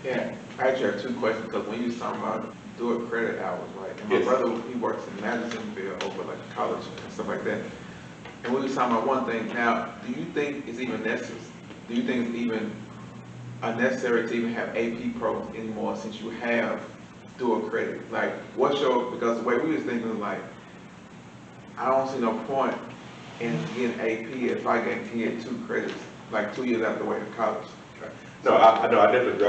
Yeah, I actually have two questions, because when you was talking about dual credit hours, right? And my Yes. brother, he works in Madisonville over like college and stuff like that. And we was talking about one thing. Now, do you think it's even necessary? Do you think it's even unnecessary to even have AP programs anymore since you have dual credit? Like, what's your, because the way we was thinking, like, I don't see no point in getting AP if I can get 2 credits, like 2 years after the way to college. No, I definitely,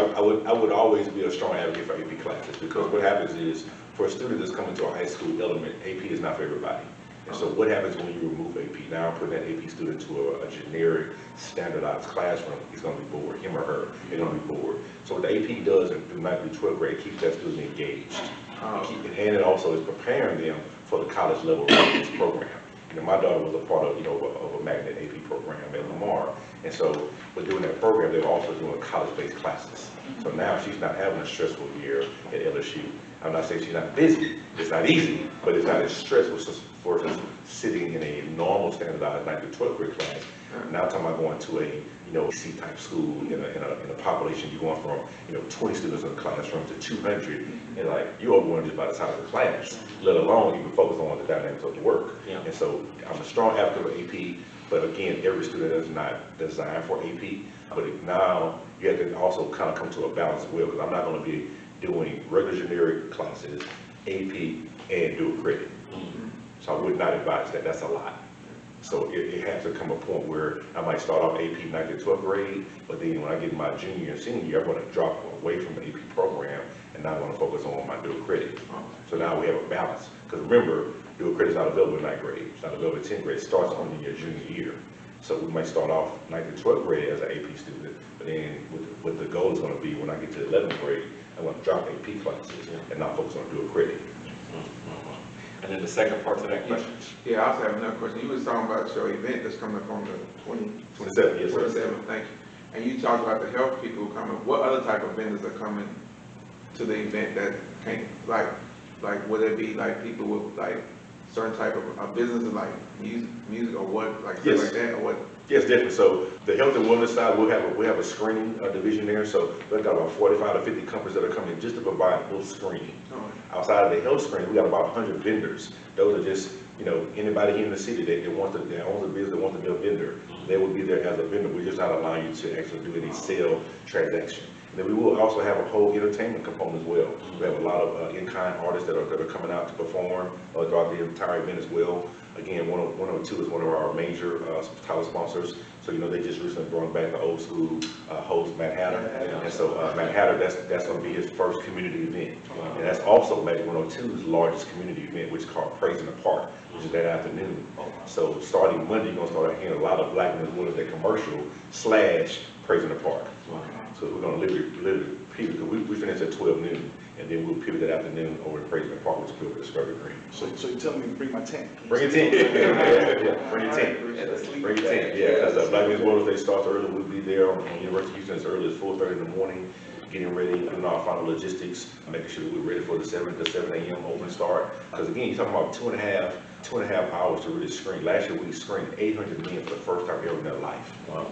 I would always be a strong advocate for AP classes, because what happens is, for a student that's coming to a high school element, AP is not for everybody. And so what happens when you remove AP? Now I'm putting that AP student to a generic, standardized classroom, he's gonna be bored, him or her, they're gonna be bored. So what the AP does through 9th through 12th grade, keeps that student engaged. And it also is preparing them for the college level readiness program. You know, my daughter was a part of, of a magnet AP program at Lamar. And so, with doing that program, they're also doing college-based classes. So now she's not having a stressful year at LSU. I'm not saying she's not busy. It's not easy, but it's not as stressful for just sitting in a normal standardized 9th through 12th grade class. Now I'm talking about going to a, C-type school in a population, you're going from, 20 students in the classroom to 200, and like, you're overwhelmed just by the size of the class, let alone even focus on the dynamics of the work. Yeah. And so I'm a strong advocate for AP, but again, every student is not designed for AP, but now you have to also kind of come to a balance as well, because I'm not going to be doing regular generic classes, AP, and dual credit. So I would not advise that. That's a lot. So it has to come a point where I might start off AP 9th to 12th grade, but then when I get my junior and senior year, I'm going to drop away from the AP program, and now I'm going to focus on my dual credit. So now we have a balance. Because remember, dual credit is not available in 9th grade. It's not available in 10th grade. It starts only in your junior year. So we might start off 9th to 12th grade as an AP student, but then what the goal is going to be when I get to 11th grade, I want to drop AP classes and not focus on dual credit. And then the second part to that question. Yeah, I also have another question. You was talking about your event that's coming up on the 27, yes, sir. 27th, thank you. And you talked about the health people coming. What other type of vendors are coming to the event that can't, like would it be like people with like certain type of businesses, like music or what, like stuff like that, or what? Yes, definitely. So the health and wellness side, we have a screening division there. So we've got about 45 to 50 companies that are coming just to provide those screening. Outside of the health screening, we got about 100 vendors. Those are just, anybody here in the city that owns a business, that wants to be a vendor, they will be there as a vendor. We're just not allowing you to actually do any sale transaction. And then we will also have a whole entertainment component as well. We have a lot of in-kind artists that are coming out to perform throughout the entire event as well. Again, 102 is one of our major title sponsors. So, they just recently brought back the old school host, Matt Hatter. And so Matt Hatter, that's going to be his first community event. And that's also Magic 102's largest community event, which is called Praise in the Park, which is that afternoon. So starting Monday, you're going to start hearing a lot of Black men's wellness, that commercial / Praise in the Park. So we're going to literally pivot, because we finish at 12 noon. And then we'll pivot that afternoon over to Praise in the Park, which will be Discovery Green. So you're telling me to bring my tent? Bring your tent. Yeah. Bring your tent. Bring your tent. Yeah, because Black Men's Wellness Day starts early. We'll be there on University of Houston as early as 4:30 in the morning. getting ready, doing our final logistics, making sure that we're ready for the 7 a.m. open start. Because again, you're talking about two and a half hours to really screen. Last year we screened 800 men for the first time ever in their life. Wow.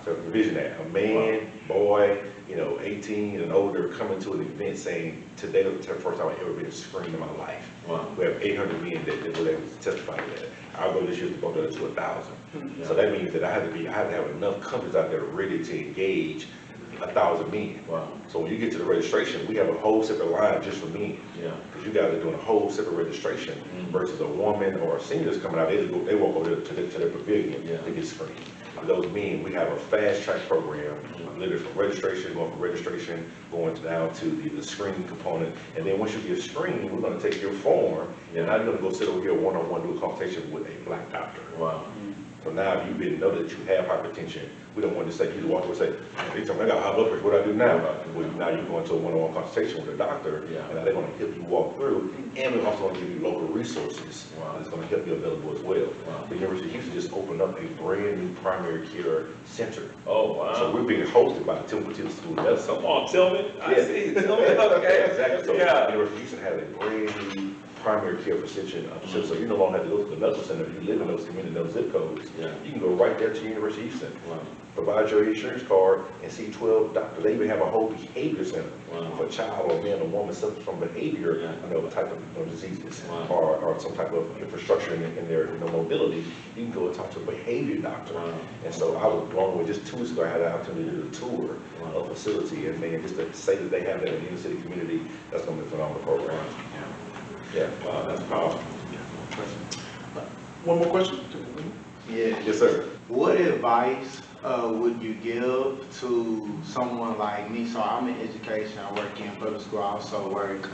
So envision that, a man, boy, 18 and older coming to an event saying, today was the first time I've ever been screened in my life. Wow. We have 800 men that were able to testify to that. Our goal this year is to go to 1,000. So that means that I have to have enough companies out there ready to engage 1,000 men. Wow. So when you get to the registration, we have a whole separate line just for men. Yeah. Because you guys are doing a whole separate registration versus a woman or a senior that's coming out, they walk over to the pavilion to get screened. For those men, we have a fast track program, literally from registration, going down to the screening component. And then once you get screened, we're going to take your form, and now you're going to go sit over here one-on-one, do a consultation with a black doctor. Wow. So now if you know that you have hypertension, we don't want to say, you walk over and say, hey, I got high blood pressure, what do I do now? Well, now you're going to a one-on-one consultation with a doctor, and now they're going to help you walk through, and we're also going to give you local resources that's going to help you available as well. The University of Houston just opened up a brand new primary care center. Oh, wow. So we're being hosted by the Timothy School of Medicine. Come on, tell me. I see. Tell me. Okay. Exactly. So Yeah. the University of Houston has a brand new primary care physician facility, so you no longer have to go to the medical center. If you live in those communities, those zip codes, you can go right there to University of Houston, provide your insurance card, and see 12 doctors. They even have a whole behavior center for a child or man or woman suffering from behavior, type of diseases or some type of infrastructure in their mobility. You can go and talk to a behavior doctor. And so I was blown away. Just 2 weeks ago, I had the opportunity to do a tour of a facility, and man, just to say that they have that in the inner city community, that's going to be a phenomenal program. Yeah, wow, that's powerful. One more question? Yeah. Yes, sir. What advice would you give to someone like me? So I'm in education. I work in public school. I also work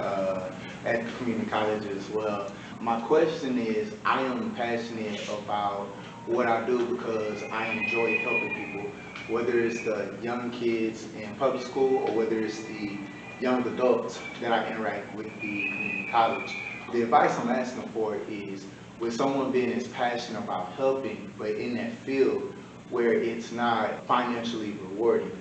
at the community college as well. My question is, I am passionate about what I do because I enjoy helping people, whether it's the young kids in public school or whether it's the young adults that I interact with the community college. The advice I'm asking for is, with someone being as passionate about helping, but in that field where it's not financially rewarding,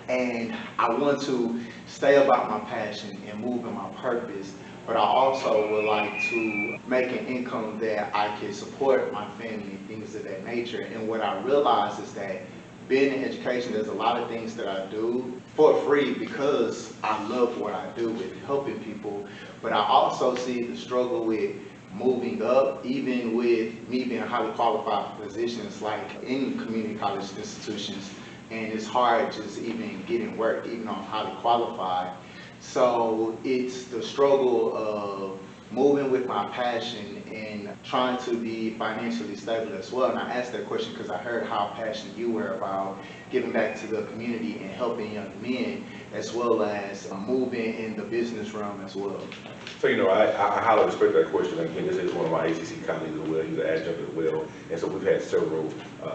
and I want to stay about my passion and move in my purpose, but I also would like to make an income that I can support my family, things of that nature. And what I realize is that being in education, there's a lot of things that I do for free because I love what I do with helping people, but I also see the struggle with moving up, even with me being highly qualified for positions like in community college institutions, and it's hard just even getting work, even though I'm highly qualified. So it's the struggle of moving with my passion and trying to be financially stable as well. And I asked that question because I heard how passionate you were about giving back to the community and helping young men, as well as moving in the business realm as well. So, I highly respect that question. Again, this is one of my ACC colleagues as well. He's an adjunct as well. And so we've had several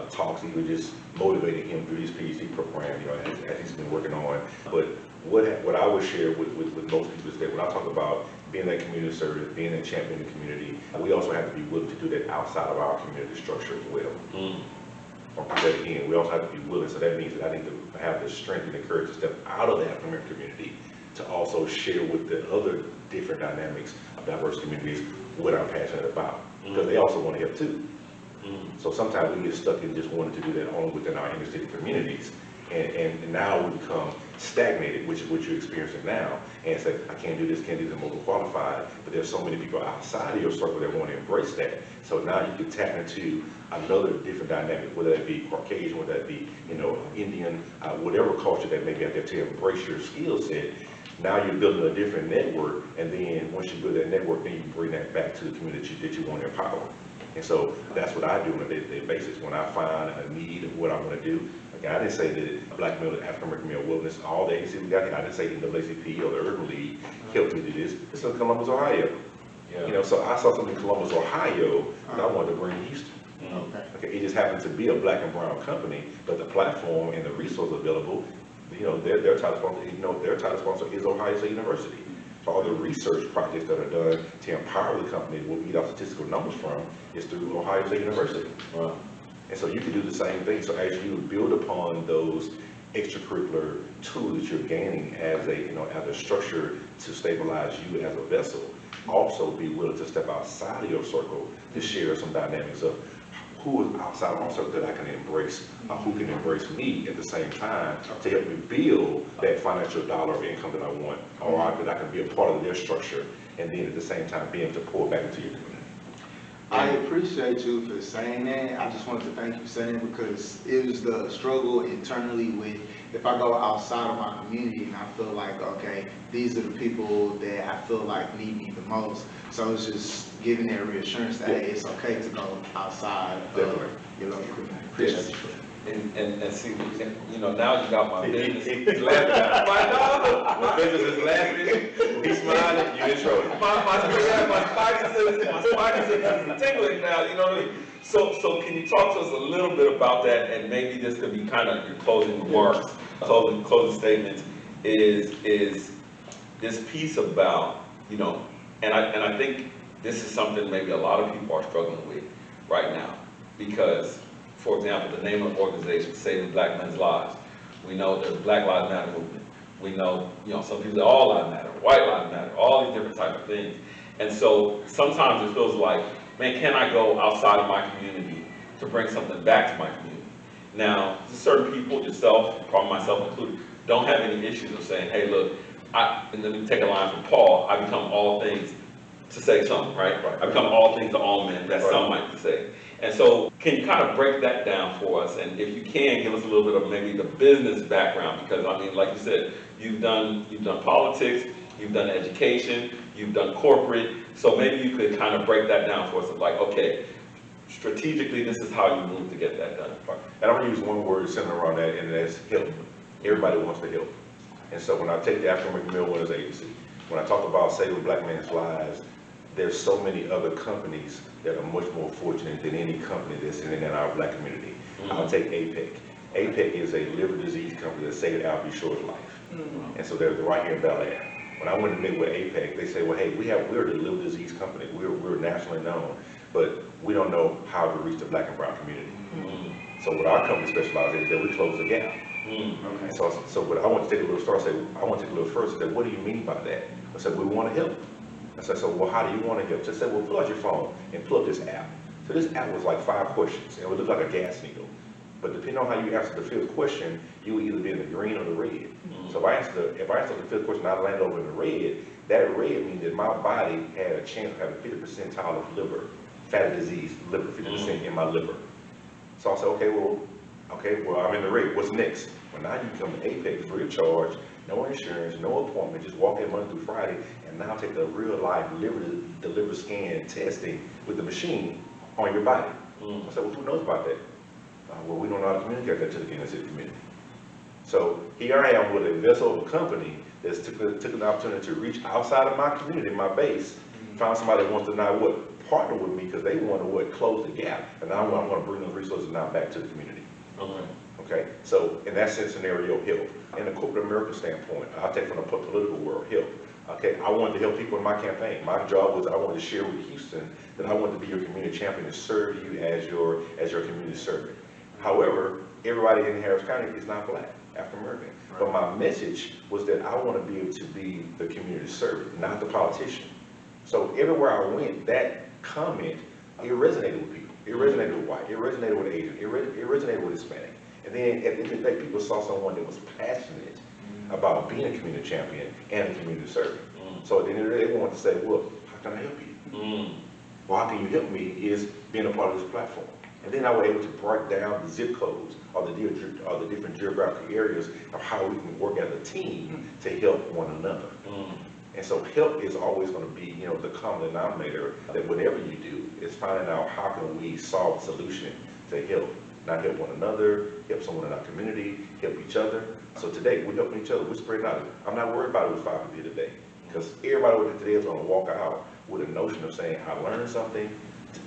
talks, even just motivating him through his PhD program, as he's been working on. But what I would share with most people is that when I talk about being that community service, being a champion in the community, we also have to be willing to do that outside of our community structure as well. I'll put that again, we also have to be willing, so that means that I need to have the strength and the courage to step out of the African American community to also share with the other different dynamics of diverse communities what I'm passionate about, because they also want to help too. So sometimes we get stuck in just wanting to do that only within our inner city communities, and now we become stagnated, which is what you're experiencing now, and say, I can't do this, I'm overqualified, but there's so many people outside of your circle that want to embrace that. So now you can tap into another different dynamic, whether that be Caucasian, whether that be, Indian, whatever culture that may be out there, to embrace your skill set. Now you're building a different network, and then once you build that network, then you can bring that back to the community that you want to empower. And so that's what I do on a day-to-day basis. When I find a need of what I'm going to do, I didn't say that Black male, African American male wellness, all the agencies we got here, I didn't say NAACP or the Urban League helped me do this. It's in Columbus, Ohio. So I saw something in Columbus, Ohio that I wanted to bring to Houston. Okay, it just happened to be a Black and brown company, but the platform and the resources available, their title sponsor, their title sponsor is Ohio State University. So all the research projects that are done to empower the company, what we get our statistical numbers from, is through Ohio State University. And so you can do the same thing. So as you build upon those extracurricular tool that you're gaining as a structure to stabilize you as a vessel. Also be willing to step outside of your circle to share some dynamics of who is outside of my circle that I can embrace, who can embrace me at the same time to help me build that financial dollar of income that I want, or that I can be a part of their structure, and then at the same time be able to pour back into your community. I appreciate you for saying that. I just wanted to thank you for saying it because it was the struggle internally with if I go outside of my community and I feel like, okay, these are the people that I feel like need me the most. So it's just giving that reassurance that hey, it's okay to go outside of your local community. Appreciate you. And see, now you got my business. He's laughing at me. My business is laughing. He's smiling. You in trouble. My spidey senses is tingling now. You know what I mean? So can you talk to us a little bit about that? And maybe this could be kind of your closing remarks, closing statements. Is this piece about and I think this is something maybe a lot of people are struggling with right now because. For example, the name of the organization, Saving Black Men's Lives. We know there's Black Lives Matter movement. We know, some people say all lives matter, white lives matter, all these different types of things. And so sometimes it feels like, man, can I go outside of my community to bring something back to my community? Now, certain people, yourself, probably myself included, don't have any issues of saying, hey, look, and let me take a line from Paul, I become all things to say something, right? I become all things to all men, that some might say. And so can you kind of break that down for us? And if you can, give us a little bit of maybe the business background, because I mean, like you said, you've done politics, you've done education, you've done corporate. So maybe you could kind of break that down for us of like, okay, strategically, this is how you move to get that done. And I'm gonna use one word centered around that, and that's help. Everybody wants to help. And so when I take the African American Women's Agency, when I talk about saving Black men's lives, there's so many other companies that are much more fortunate than any company that's in our Black community. I'll take APEC. APEC is a liver disease company that saved Albie Shore's life. And so they're right here in Bel Air. When I went to meet with APEC, they say, well, hey, we're the liver disease company. We're nationally known, but we don't know how to reach the Black and brown community. So what our company specializes in is that we close the gap. Okay. So what I want to take a little start, I want to take a little first, what do you mean by that? I said, we want to help. I said, so well, how do you want to help? Just said, well, pull out your phone and pull up this app. So this app was like 5 questions, and it would look like a gas needle. But depending on how you answer the 5th question, you would either be in the green or the red. So if I answer the 5th question, I land over in the red. That red means that my body had a chance of having 50 percentile of liver, fatty disease, liver, 50% in my liver. So I said, okay, well, I'm in the red. What's next? Well, now you come to APEC free of charge, no insurance, no appointment, just walk in Monday through Friday, and now take a real life liver scan testing with the machine on your body. I said, well, who knows about that? Well, we don't know how to communicate that to the Kansas City community. So here I am with a vessel of a company that's took an opportunity to reach outside of my community, my base, found somebody that wants to now partner with me because they want to close the gap, and now I want to bring those resources now back to the community. Okay, so in that sense scenario, help. In the corporate America standpoint, I'll take from the political world, help. Okay, I wanted to help people in my campaign. My job was I wanted to share with Houston that I wanted to be your community champion and serve you as your community servant. However, everybody in Harris County is not Black, African American. But my message was that I want to be able to be the community servant, not the politician. So everywhere I went, that comment, it resonated with people. It resonated with white, it resonated with Asian, it resonated with Hispanic. And then at the end of the day, people saw someone that was passionate about being a community champion and a community servant. So at the end of the day, they wanted to say, well, how can I help you? Well, how can you help me is being a part of this platform. And then I was able to break down the zip codes or the different geographic areas of how we can work as a team to help one another. And so help is always going to be, the common denominator that whatever you do is finding out how can we solve a solution to help. Not help one another, help someone in our community, help each other. So today, we're helping each other, we're spreading out. I'm not worried about it with 5 people today, because everybody with it today is going to walk out with a notion of saying, I learned something,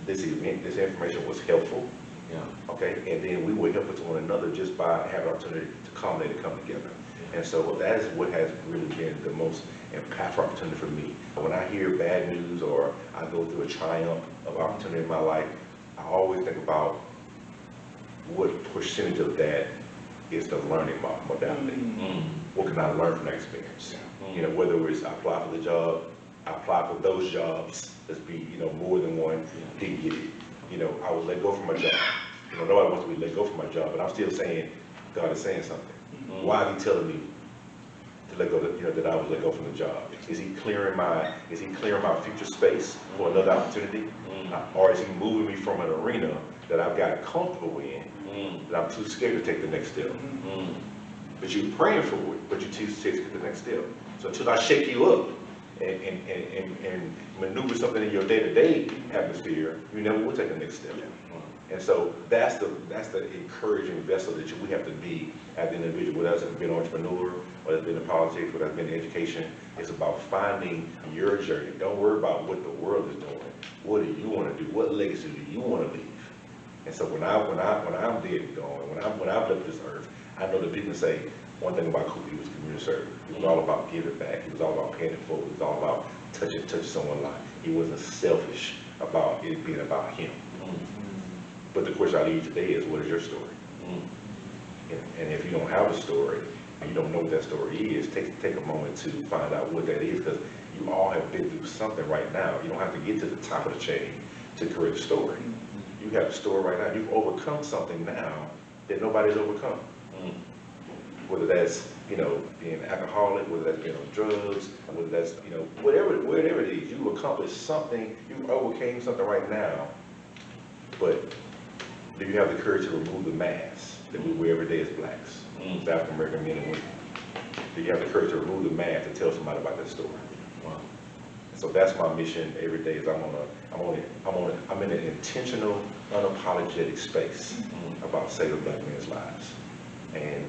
this information was helpful, okay, and then we will help it to one another just by having an opportunity to culminate and come together. And so that is what has really been the most impactful opportunity for me. When I hear bad news or I go through a triumph of opportunity in my life, I always think about what percentage of that is the learning modality. What can I learn from that experience? You know, whether it's I apply for the job, I apply for those jobs, let's be, you know, more than one, didn't get it. You know, I was let go from my job. You know, nobody wants to be let go from my job, but I'm still saying, God is saying something. Why is he telling me to let go, you know, that I was let go from the job? Is he clearing my future space for another opportunity? Or is he moving me from an arena that I've got comfortable in, that I'm too scared to take the next step? But you're praying for it, but you're too scared to take the next step. So until I shake you up and maneuver something in your day-to-day atmosphere, you never will take the next step. And so that's the encouraging vessel that we have to be as an individual, whether it's been an entrepreneur, whether it's been in politics, whether it's been in education. It's about finding your journey. Don't worry about what the world is doing. What do you want to do? What legacy do you want to leave? And so when I'm dead and gone, when I've left this earth, I know that people can say one thing about Cooper: he was community service. He was all about giving back. He was all about paying it forward. He was all about touching someone's life. He wasn't selfish about it being about him. But the question I leave today is, what is your story? And if you don't have a story, and you don't know what that story is, take a moment to find out what that is, because you all have been through something right now. You don't have to get to the top of the chain to create a story. You have a story right now. You've overcome something now that nobody's overcome. Whether that's, you know, being an alcoholic, whether that's being on drugs, whether that's, you know, whatever it is, you accomplished something, you overcame something right now. But do you have the courage to remove the mask that we wear every day as blacks, as African American men and women? Do you have the courage to remove the mask and tell somebody about that story? And so that's my mission every day. Is I'm in an intentional, unapologetic space about saving Black men's lives. And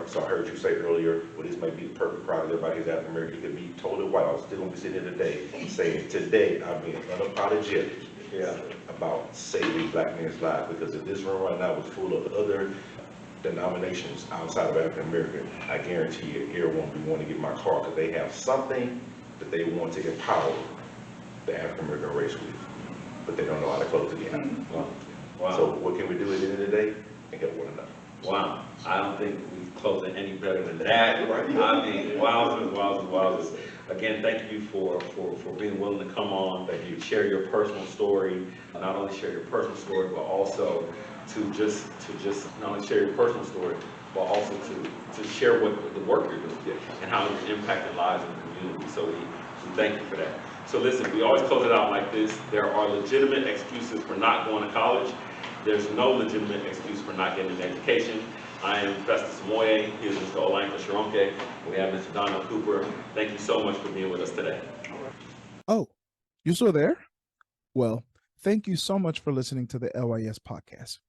so I heard you say earlier, well, this may be the perfect crowd. Everybody is African American. It could be totally white. I was still gonna be sitting here today saying, today I'm being unapologetic about saving Black men's lives, because if this room right now was full of other denominations outside of African American, I guarantee you everyone would want to get in my car, because they have something that they want to empower the African American race with, but they don't know how to close the gap. Wow. So what can we do at the end of the day? And help one another. Wow, I don't think we've closed it any better than that. I mean, wowzers. Again, thank you for being willing to come on, that you share your personal story, not only share your personal story, but also to just not only share your personal story, but also to share what the work you're doing and how you're impacting lives in the community. So we thank you for that. So listen, we always close it out like this. There are legitimate excuses for not going to college. There's no legitimate excuse for not getting an education. I am Festus and Olay. Here's Mr. Olay Sharonke. We have Mr. Donell Cooper. Thank you so much for being with us today. Oh, you're still there? Well, thank you so much for listening to the LYS podcast.